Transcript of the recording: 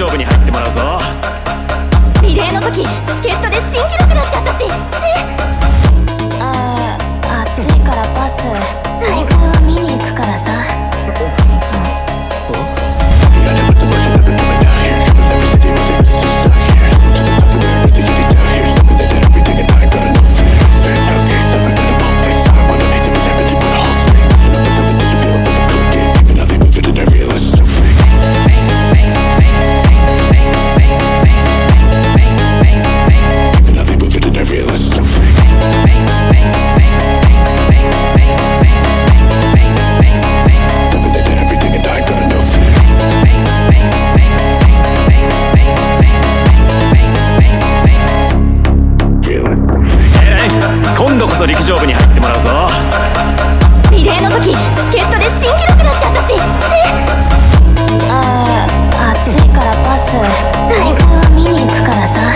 勝負に入ってもらうぞ。リレーの時助っ人で新記録出しちゃったし。暑いからパス。大会は見に行くからさ。今度こそ陸上部に入ってもらうぞ。リレーの時助っ人で新記録出しちゃったし。暑いからパス。大会は見に行くからさ。